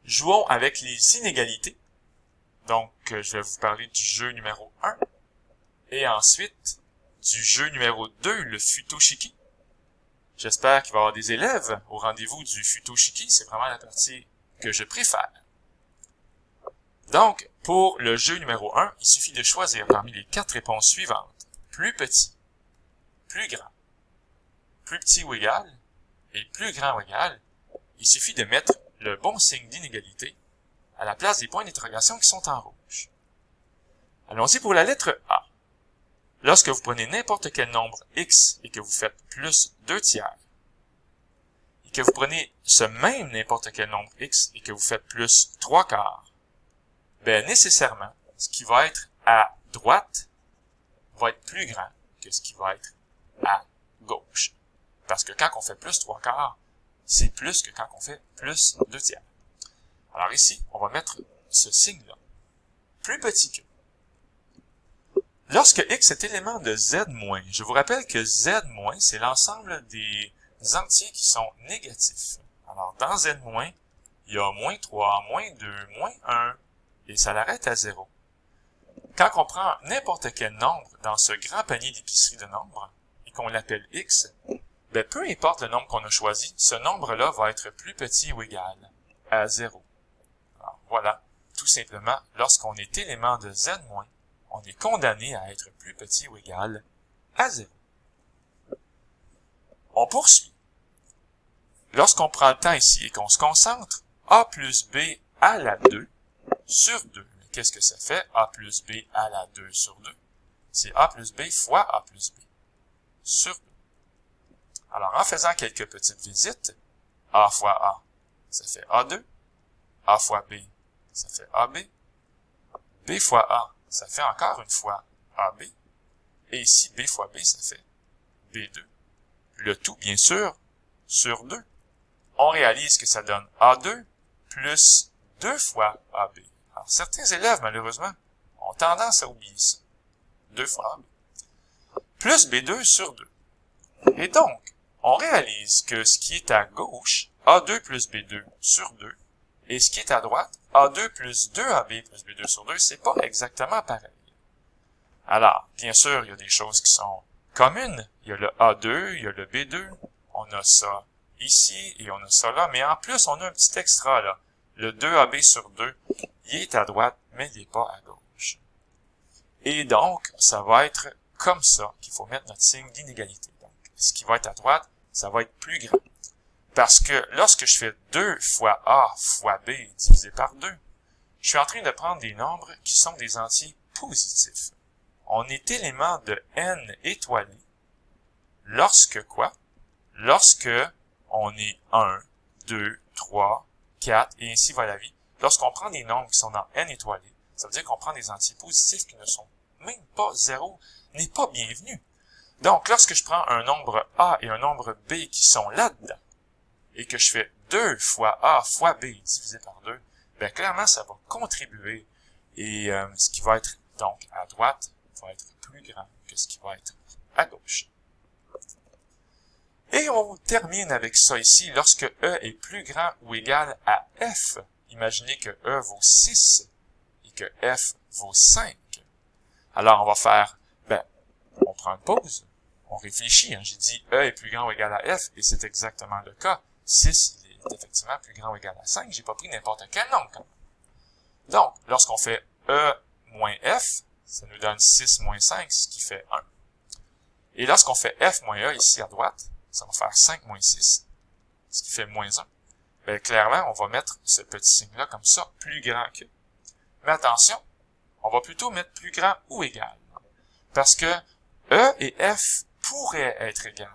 Jouons avec les inégalités. Donc, je vais vous parler du jeu numéro 1. Et ensuite, du jeu numéro 2, le futoshiki. J'espère qu'il va y avoir des élèves au rendez-vous du futoshiki. C'est vraiment la partie que je préfère. Donc, pour le jeu numéro 1, il suffit de choisir parmi les 4 réponses suivantes. Plus petit, plus grand, plus petit ou égal, et plus grand ou égal. Il suffit de mettre le bon signe d'inégalité à la place des points d'interrogation qui sont en rouge. Allons-y pour la lettre A. Lorsque vous prenez n'importe quel nombre x et que vous faites plus 2 tiers, et que vous prenez ce même n'importe quel nombre x et que vous faites plus 3 quarts, ben nécessairement, ce qui va être à droite va être plus grand que ce qui va être à gauche. Parce que quand on fait plus 3 quarts, c'est plus que quand on fait plus 2 tiers. Alors ici, on va mettre ce signe-là. Plus petit que. Lorsque x est élément de z-, je vous rappelle que z-, c'est l'ensemble des entiers qui sont négatifs. Alors dans z-, il y a moins 3, moins 2, moins 1, et ça l'arrête à 0. Quand on prend n'importe quel nombre dans ce grand panier d'épicerie de nombres, et qu'on l'appelle x, ben peu importe le nombre qu'on a choisi, ce nombre-là va être plus petit ou égal à 0. Alors voilà, tout simplement, lorsqu'on est élément de z-, on est condamné à être plus petit ou égal à 0. On poursuit. Lorsqu'on prend le temps ici et qu'on se concentre, a plus b à la 2 sur 2. Mais qu'est-ce que ça fait? A plus b à la 2 sur 2. C'est a plus b fois a plus b sur 2. Alors, en faisant quelques petites visites, a fois a, ça fait a2. A fois b, ça fait ab. B fois a, ça fait encore une fois ab. Et ici, b fois b, ça fait b2. Le tout, bien sûr, sur 2. On réalise que ça donne a2 plus 2 fois ab. Alors, certains élèves, malheureusement, ont tendance à oublier ça. 2 fois ab. Plus b2 sur 2. Et donc, on réalise que ce qui est à gauche, a2 plus b2 sur 2, et ce qui est à droite, a2 plus 2ab plus b2 sur 2, c'est pas exactement pareil. Alors, bien sûr, il y a des choses qui sont communes. Il y a le a2, il y a le b2, on a ça ici et on a ça là, mais en plus, on a un petit extra là. Le 2ab sur 2, il est à droite, mais il n'est pas à gauche. Et donc, ça va être comme ça qu'il faut mettre notre signe d'inégalité. Donc, ce qui va être à droite, ça va être plus grand. Parce que lorsque je fais 2 fois a fois b divisé par 2, je suis en train de prendre des nombres qui sont des entiers positifs. On est élément de n étoilé lorsque quoi? Lorsque on est 1, 2, 3, 4, et ainsi va la vie. Lorsqu'on prend des nombres qui sont dans n étoilé, ça veut dire qu'on prend des entiers positifs qui ne sont même pas 0, n'est pas bienvenu. Donc, lorsque je prends un nombre a et un nombre b qui sont là-dedans, et que je fais 2 fois a fois b divisé par 2, ben clairement, ça va contribuer. Et ce qui va être donc à droite va être plus grand que ce qui va être à gauche. Et on termine avec ça ici. Lorsque E est plus grand ou égal à F, imaginez que E vaut 6 et que F vaut 5. Alors, on va faire, on prend une pause, on réfléchit. J'ai dit E est plus grand ou égal à F, et c'est exactement le cas. 6, il est effectivement plus grand ou égal à 5. J'ai pas pris n'importe quel nombre quand même. Donc, lorsqu'on fait E moins F, ça nous donne 6 moins 5, ce qui fait 1. Et lorsqu'on fait F moins E ici à droite, ça va faire 5 moins 6, ce qui fait moins 1. Bien, clairement, on va mettre ce petit signe-là comme ça, plus grand que. Mais attention, on va plutôt mettre plus grand ou égal. Parce que E et F pourraient être égales.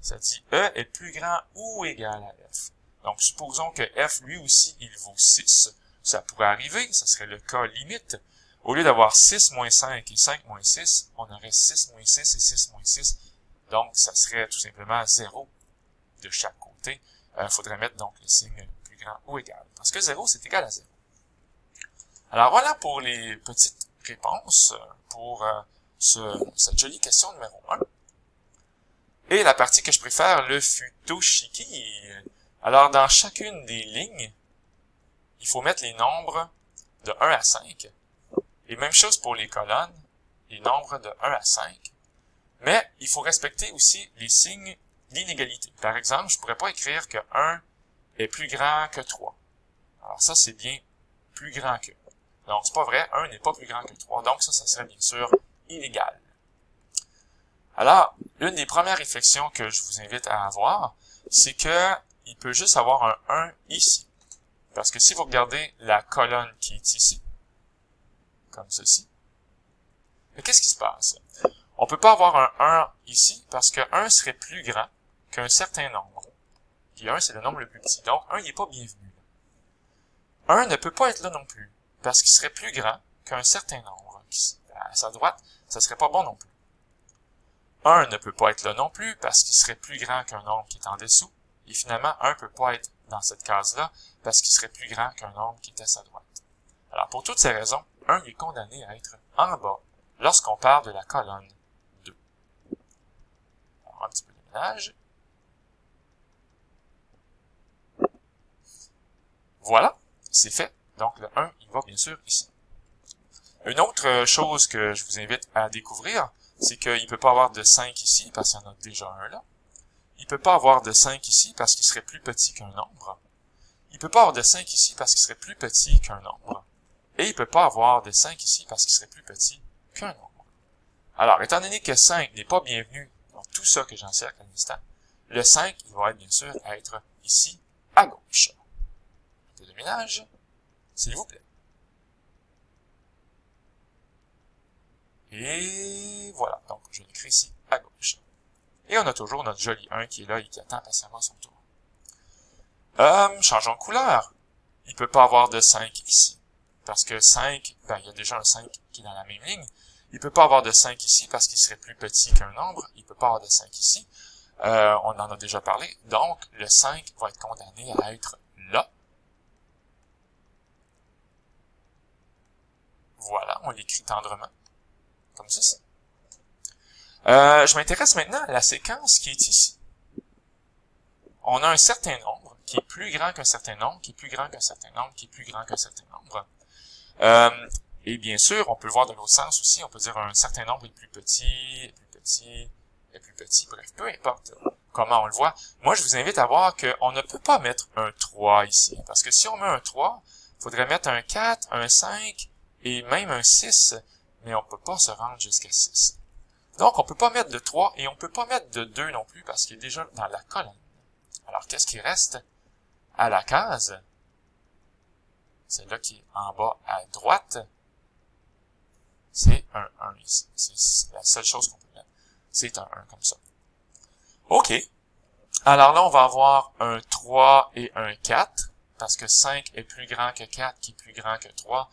Ça dit E est plus grand ou égal à F. Donc, supposons que F, lui aussi, il vaut 6. Ça pourrait arriver, ça serait le cas limite. Au lieu d'avoir 6 moins 5 et 5 moins 6, on aurait 6 moins 6 et 6 moins 6. Donc, ça serait tout simplement 0 de chaque côté. Il faudrait mettre donc le signe plus grand ou égal. Parce que 0, c'est égal à 0. Alors, voilà pour les petites réponses pour cette jolie question numéro 1. Et la partie que je préfère, le futoshiki. Alors, dans chacune des lignes, il faut mettre les nombres de 1 à 5. Et même chose pour les colonnes, les nombres de 1 à 5. Mais il faut respecter aussi les signes d'inégalité. Par exemple, je ne pourrais pas écrire que 1 est plus grand que 3. Alors ça, c'est bien plus grand que. Donc, c'est pas vrai, 1 n'est pas plus grand que 3. Donc, ça serait bien sûr inégal. Alors, une des premières réflexions que je vous invite à avoir, c'est que il peut juste avoir un 1 ici. Parce que si vous regardez la colonne qui est ici, comme ceci, mais qu'est-ce qui se passe? On peut pas avoir un 1 ici parce que 1 serait plus grand qu'un certain nombre. Puis 1, c'est le nombre le plus petit. Donc, 1 n'est pas bienvenu. 1 ne peut pas être là non plus parce qu'il serait plus grand qu'un certain nombre. À sa droite, ça serait pas bon non plus. 1 ne peut pas être là non plus parce qu'il serait plus grand qu'un nombre qui est en dessous. Et finalement, 1 ne peut pas être dans cette case-là parce qu'il serait plus grand qu'un nombre qui est à sa droite. Alors, pour toutes ces raisons, 1 est condamné à être en bas lorsqu'on parle de la colonne 2. Alors, un petit peu de ménage. Voilà, c'est fait. Donc, le 1, il va bien sûr ici. Une autre chose que je vous invite à découvrir, c'est qu'il ne peut pas avoir de 5 ici parce qu'il y en a déjà un là. Il ne peut pas avoir de 5 ici parce qu'il serait plus petit qu'un nombre. Il ne peut pas avoir de 5 ici parce qu'il serait plus petit qu'un nombre. Et il ne peut pas avoir de 5 ici parce qu'il serait plus petit qu'un nombre. Alors, étant donné que 5 n'est pas bienvenu dans tout ça que j'encercle à l'instant, le 5, il va être bien sûr être ici, à gauche. Un peu de ménage, s'il vous plaît. Et voilà, donc je l'écris ici, à gauche. Et on a toujours notre joli 1 qui est là et qui attend patiemment son tour. Changeons de couleur. Il ne peut pas avoir de 5 ici. Parce que 5, ben, il y a déjà un 5 qui est dans la même ligne. Il ne peut pas avoir de 5 ici parce qu'il serait plus petit qu'un nombre. Il ne peut pas avoir de 5 ici. On en a déjà parlé. Donc, le 5 va être condamné à être là. Voilà, on l'écrit tendrement. Comme ceci. Je m'intéresse maintenant à la séquence qui est ici. On a un certain nombre qui est plus grand qu'un certain nombre, qui est plus grand qu'un certain nombre, qui est plus grand qu'un certain nombre. Et bien sûr, on peut le voir de l'autre sens aussi. On peut dire un certain nombre est plus petit, plus petit, bref, peu importe comment on le voit. Moi, je vous invite à voir qu'on ne peut pas mettre un 3 ici. Parce que si on met un 3, il faudrait mettre un 4, un 5 et même un 6, mais on ne peut pas se rendre jusqu'à 6. Donc, on ne peut pas mettre de 3 et on ne peut pas mettre de 2 non plus parce qu'il est déjà dans la colonne. Alors, qu'est-ce qui reste à la case? Celle-là qui est en bas à droite, c'est un 1 ici. C'est la seule chose qu'on peut mettre. C'est un 1 comme ça. OK. Alors là, on va avoir un 3 et un 4, parce que 5 est plus grand que 4, qui est plus grand que 3.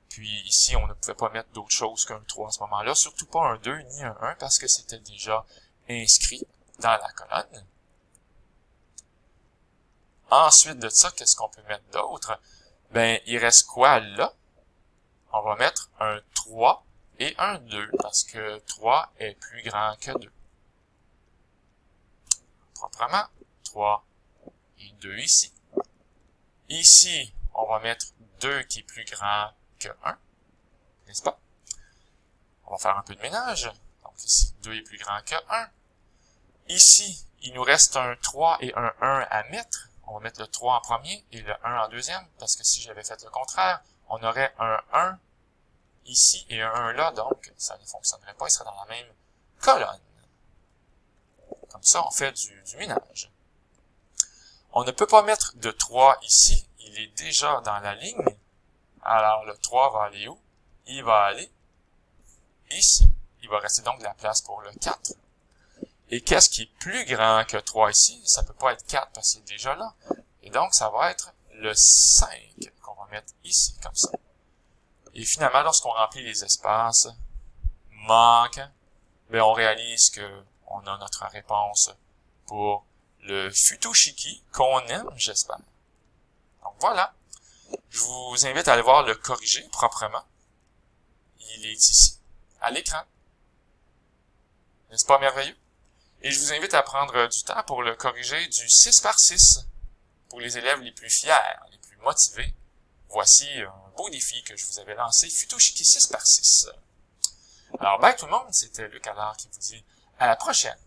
Puis ici, on ne pouvait pas mettre d'autre chose qu'un 3 à ce moment-là. Surtout pas un 2 ni un 1, parce que c'était déjà inscrit dans la colonne. Ensuite de ça, qu'est-ce qu'on peut mettre d'autre? Ben, il reste quoi là? On va mettre un 3 et un 2, parce que 3 est plus grand que 2. Proprement, 3 et 2 ici. Ici, on va mettre 2 qui est plus grand que 1, n'est-ce pas? On va faire un peu de ménage. Donc ici, 2 est plus grand que 1. Ici, il nous reste un 3 et un 1 à mettre. On va mettre le 3 en premier et le 1 en deuxième, parce que si j'avais fait le contraire, on aurait un 1 ici et un 1 là, donc ça ne fonctionnerait pas, il serait dans la même colonne. Comme ça, on fait du ménage. On ne peut pas mettre de 3 ici, il est déjà dans la ligne. Alors, le 3 va aller où? Il va aller ici. Il va rester donc de la place pour le 4. Et qu'est-ce qui est plus grand que 3 ici? Ça peut pas être 4 parce qu'il est déjà là. Et donc, ça va être le 5 qu'on va mettre ici, comme ça. Et finalement, lorsqu'on remplit les espaces manquants, ben, on réalise que on a notre réponse pour le futoshiki qu'on aime, j'espère. Donc voilà. Je vous invite à aller voir le corriger proprement. Il est ici, à l'écran. N'est-ce pas merveilleux? Et je vous invite à prendre du temps pour le corriger du 6 par 6 pour les élèves les plus fiers, les plus motivés voici un beau défi que je vous avais lancé, Futoshiki 6 par 6. Alors, bye tout le monde, c'était Luc Allard qui vous dit à la prochaine.